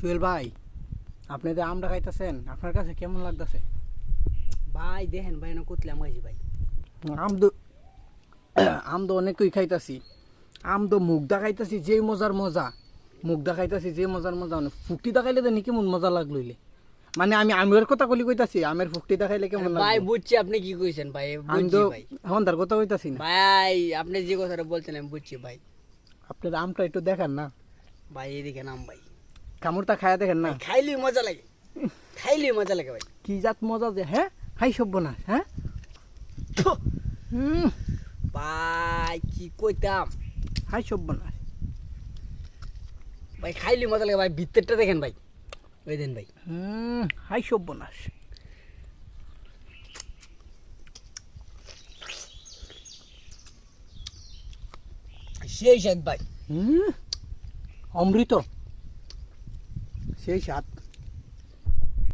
সুহেল ভাই, আপনি যে আমটা খাইতেছেন, আপনার কাছে কেমন লাগতেছে? ভাই দেখেন ভাই না কুতলাম খাইছি ভাই। আম তো আম তো অনেকই খাইতাছি। আম তো মুগদা খাইতাছি, যে মজার মজা। মুগদা খাইতাছি, যে মজার মজা। ফুকটিটা খাইলে জানি কেমন মজা লাগলইলে। মানে আমি আমের কথা কইতাছি, আমের ফুকটিটা খাইলে কেমন ভাই লাগবে। বুঝছি আপনি কি কইছেন ভাই, আমি বুঝছি তো ভাই। এখন তার কথা কইতাছি না। ভাই আপনি যে কথাটা বলছেন আমি বুঝছি ভাই। আপনার আমটা একটু দেখেন না, ভাই এদিকে নাম ভাই, কামড়টা খায়া দেখেন না, খাইলেই মজা লাগে, খাইলেই মজা লাগে ভাই। কি জাত মজা যে। হ্যাঁ, হাই সব্যনাশ। হ্যাঁ, হুম, ভাই কি কইতাম, হাই সব্যনাশ। ভাই খাইলেই মজা লাগে ভাই। ভিতরটা দেখেন ভাই, ওই দেন ভাই। হাই সব্যনাশ। সেই স্বাদ ভাই। অমৃত, সেই স্বাদ।